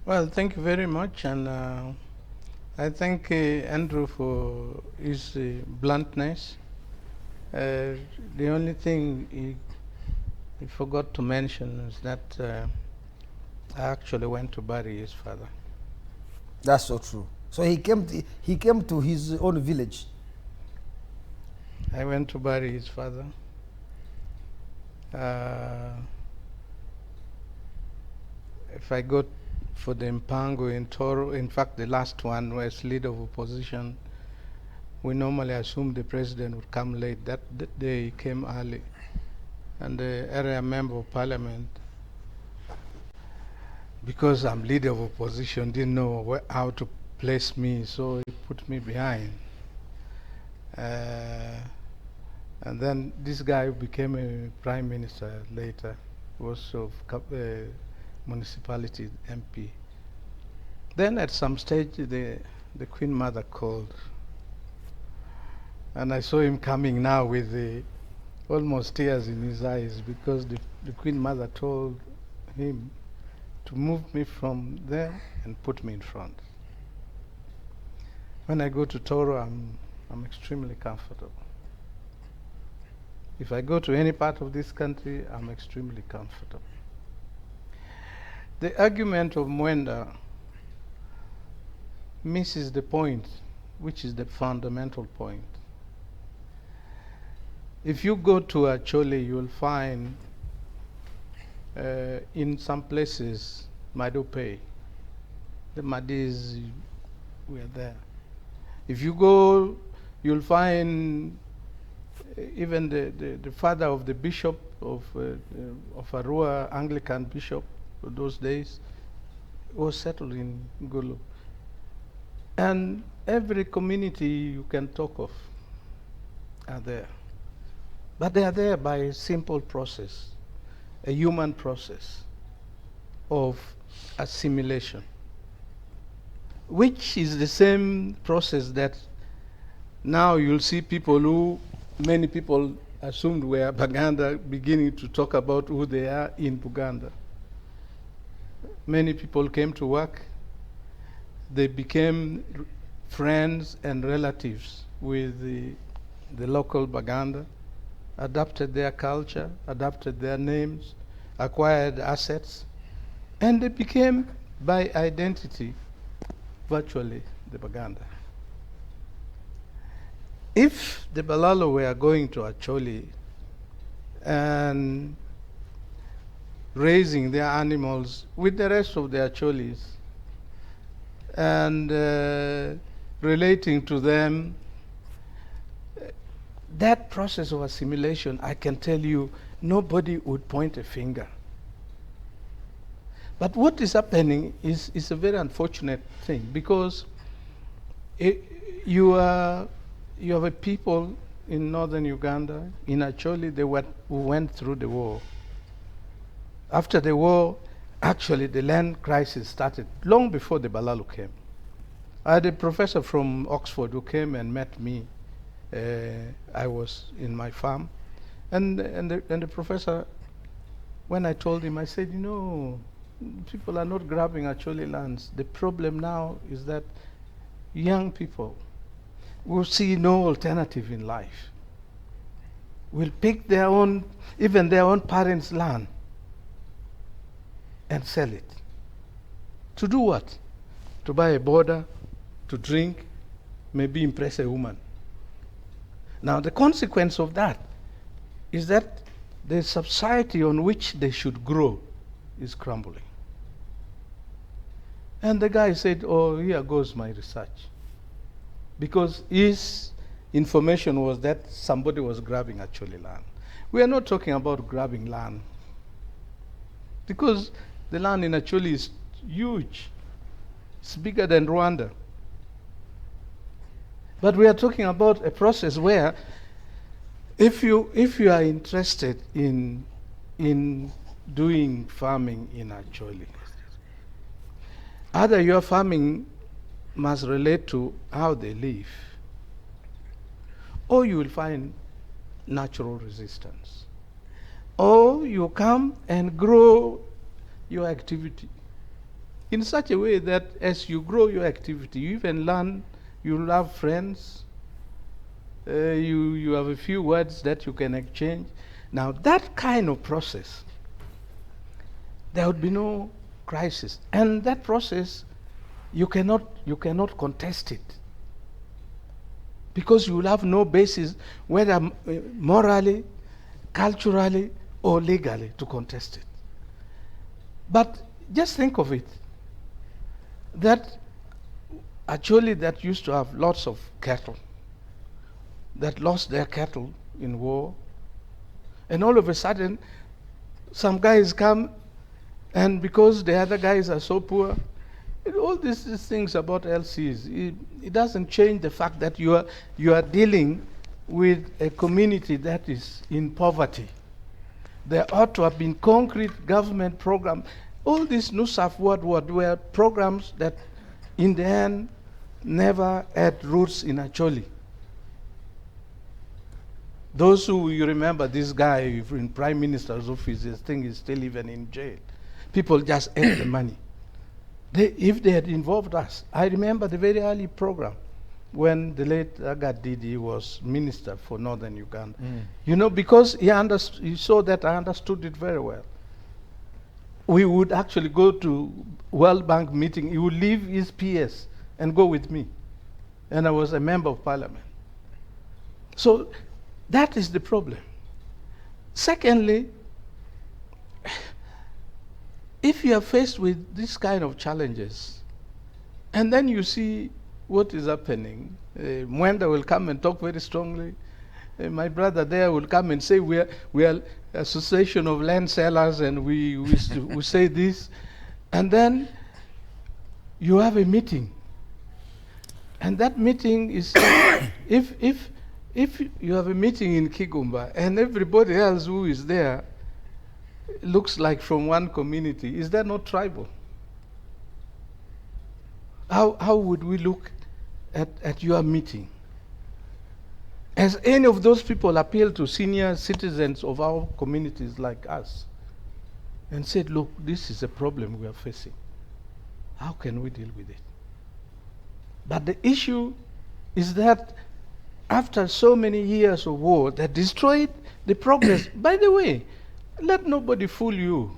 Well, thank you very much, and I thank Andrew for his bluntness. Uh, the only thing he forgot to mention is that I actually went to bury his father. That's so true. So he came to his own village. I went to bury his father. Uh, if I go for the Mpango in Toro, in fact, the last one was leader of opposition, we normally assume the president would come late. That day he came early. And the area member of parliament, because I'm leader of opposition, didn't know how to place me, so he put me behind. Uh, and then this guy became a prime minister later, was of municipality MP. Then at some stage, the Queen Mother called, and I saw him coming now with almost tears in his eyes because the Queen Mother told him to move me from there and put me in front. When I go to Toro, I'm extremely comfortable. If I go to any part of this country, I'm extremely comfortable. The argument of Mwenda misses the point, which is the fundamental point. If you go to Acholi, you'll find in some places Madope, the Madis were there. If you go, you'll find even the father of the bishop of Arua, Anglican bishop of those days, was settled in Gulu. And every community you can talk of are there. But they are there by a simple process, a human process of assimilation, which is the same process that now you'll see people who many people assumed were Baganda beginning to talk about who they are in Buganda. Many people came to work. They became friends and relatives with the local Baganda, adapted their culture, adapted their names, acquired assets, and they became, by identity, virtually the Baganda. If the Balaalo were going to Acholi and raising their animals with the rest of the Acholis and relating to them, that process of assimilation, I can tell you, nobody would point a finger. But what is happening is a very unfortunate thing, because you have a people in northern Uganda, in Acholi, who went through the war. After the war, actually the land crisis started long before the Balaalo came. I had a professor from Oxford who came and met me. I was in my farm. And the professor, when I told him, I said, you know, people are not grabbing Acholi lands. The problem now is that young people will see no alternative in life, will pick their own, even their own parents' land, and sell it. To do what? To buy a border, to drink, maybe impress a woman. Now the consequence of that is that the society on which they should grow is crumbling. And the guy said, oh, here goes my research. Because his information was that somebody was grabbing actually land. We are not talking about grabbing land, because the land in Acholi is huge. It's bigger than Rwanda. But we are talking about a process where if you are interested in doing farming in Acholi, either your farming must relate to how they live, or you will find natural resistance, or you come and grow your activity. in such a way that as you grow your activity, you even learn, you have friends, you have a few words that you can exchange. Now that kind of process, there would be no crisis. And that process, you cannot contest it, because you will have no basis, whether morally, culturally, or legally, to contest it. But just think of it, that actually that used to have lots of cattle, that lost their cattle in war, and all of a sudden, some guys come, and because the other guys are so poor, all these things about LCs, it doesn't change the fact that you are dealing with a community that is in poverty. There ought to have been concrete government programs. All these NUSAF were programs that in the end never had roots in Acholi. Those who, you remember this guy in Prime Minister's office, this thing is still even in jail. People just ate the money. If they had involved us, I remember the very early program when the late Agat Didi was minister for Northern Uganda. You know, because he saw that I understood it very well. We would actually go to World Bank meeting. He would leave his PS and go with me. And I was a member of parliament. So that is the problem. Secondly, if you are faced with this kind of challenges, and then you see what is happening, Mwenda will come and talk very strongly. My brother there will come and say, we are association of land sellers, and we say this. And then you have a meeting. And that meeting is, if you have a meeting in Kigumba, and everybody else who is there looks like from one community, is that not tribal? How would we look at your meeting? Has any of those people appealed to senior citizens of our communities like us and said, look, this is a problem we are facing. How can we deal with it? But the issue is that after so many years of war that destroyed the progress, by the way, let nobody fool you.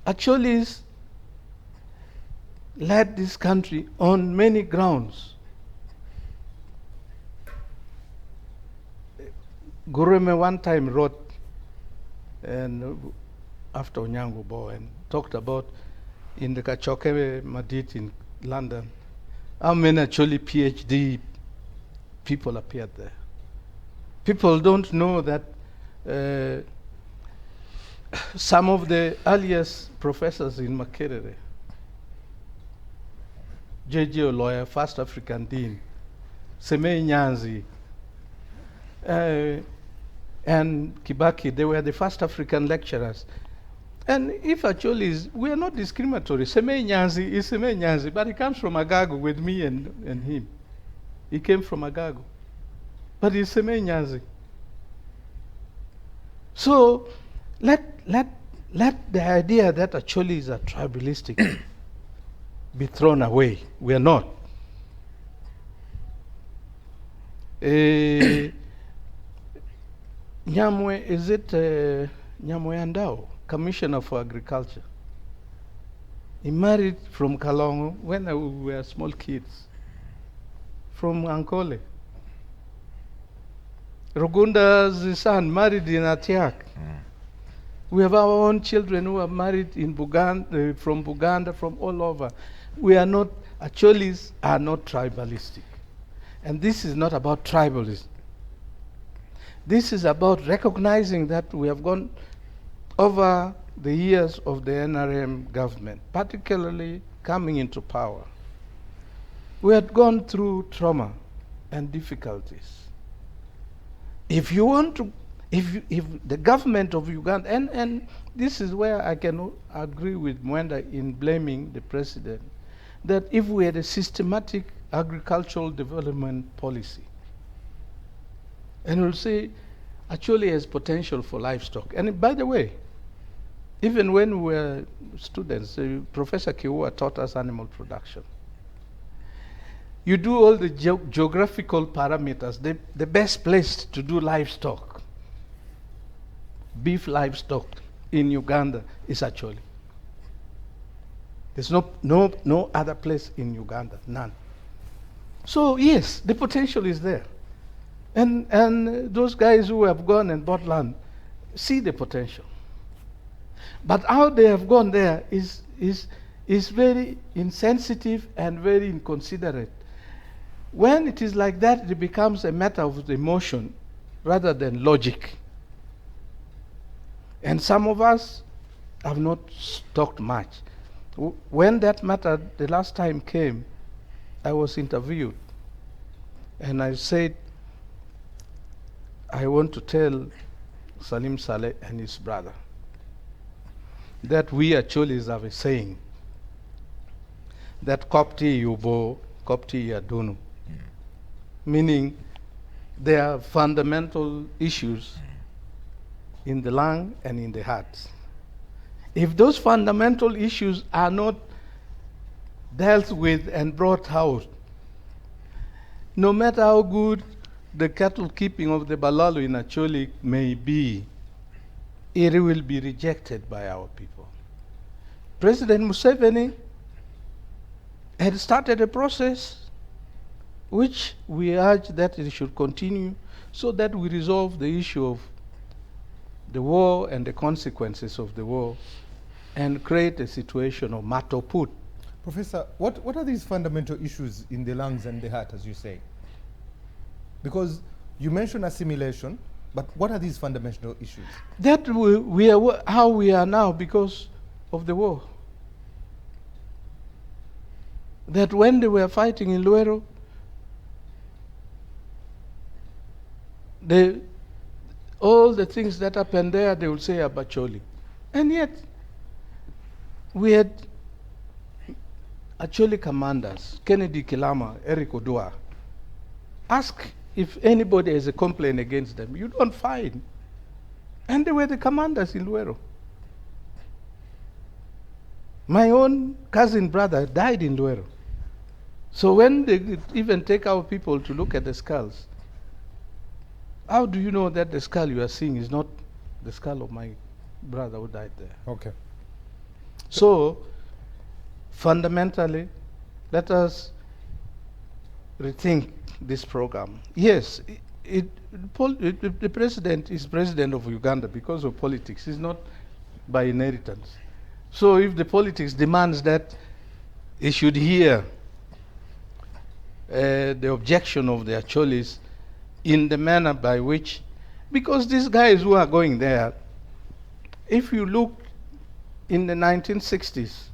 Acholis led this country on many grounds. Gureme one time wrote, and after Onyango Bo, and talked about in the Kachoke Madit in London, how many actually PhD people appeared there. People don't know that some of the earliest professors in Makerere, J.J. Oloya, first African Dean, Semei Nyanzi, and Kibaki, they were the first African lecturers. And if actually we are not discriminatory, Semei Nyanzi is Semei Nyanzi, but he comes from Agago with me and him. He came from Agago. But he's Semei Nyanzi. So let the idea that Acholis are tribalistic be thrown away. We are not. Nyamwe, is it Nyamwe Andao, Commissioner for Agriculture? He married from Kalongo when we were small kids, from Ankole. Rugunda's son married in Atiak. We have our own children who are married in Buganda, from all over. We are not, Acholis are not tribalistic. And this is not about tribalism. This is about recognizing that we have gone over the years of the NRM government, particularly coming into power. We had gone through trauma and difficulties. If you want to, if the government of Uganda, and this is where I can agree with Mwenda in blaming the president, that if we had a systematic agricultural development policy, and we'll say, actually has potential for livestock. And by the way, Even when we were students, Professor Kiua taught us animal production. You do all the geographical parameters. The best place to do livestock, beef livestock in Uganda is Acholi. There's no other place in Uganda, none. So yes, the potential is there. And those guys who have gone and bought land see the potential. But how they have gone there is very insensitive and very inconsiderate. When it is like that, it becomes a matter of emotion rather than logic. And some of us have not talked much. When that matter the last time came, I was interviewed. And I said, I want to tell Salim Saleh and his brother that we Acholis have a saying that Kopti Yubo, Kopti Yadunu, meaning there are fundamental issues in the lung and in the heart. If those fundamental issues are not dealt with and brought out, no matter how good the cattle keeping of the Balaalo in Acholi may be, it will be rejected by our people. President Museveni had started a process which we urge that it should continue so that we resolve the issue of the war and the consequences of the war and create a situation of matoput. Professor, what are these fundamental issues in the lungs and the heart, as you say? Because you mentioned assimilation, but what are these fundamental issues? That we are how we are now because of the war. That when they were fighting in Luero, all the things that happened there, they will say Abacholi. And yet, we had Acholi commanders, Kennedy Kilama, Eric Odua. Ask if anybody has a complaint against them. You don't find. And they were the commanders in Luero. My own cousin brother died in Luero. So when they even take our people to look at the skulls, how do you know that the skull you are seeing is not the skull of my brother who died there? Okay. So, fundamentally, let us rethink this program. Yes, the president is president of Uganda because of politics. He's not by inheritance. So if the politics demands that he should hear the objection of the Acholis in the manner by which, because these guys who are going there, if you look in the 1960s,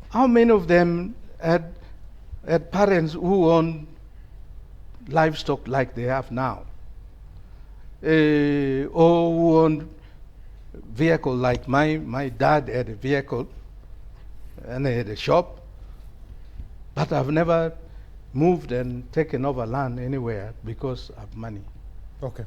how many of them had parents who owned livestock like they have now? Or who owned vehicle like my dad had a vehicle and he had a shop, but I've never moved and taken over land anywhere because of money. Okay.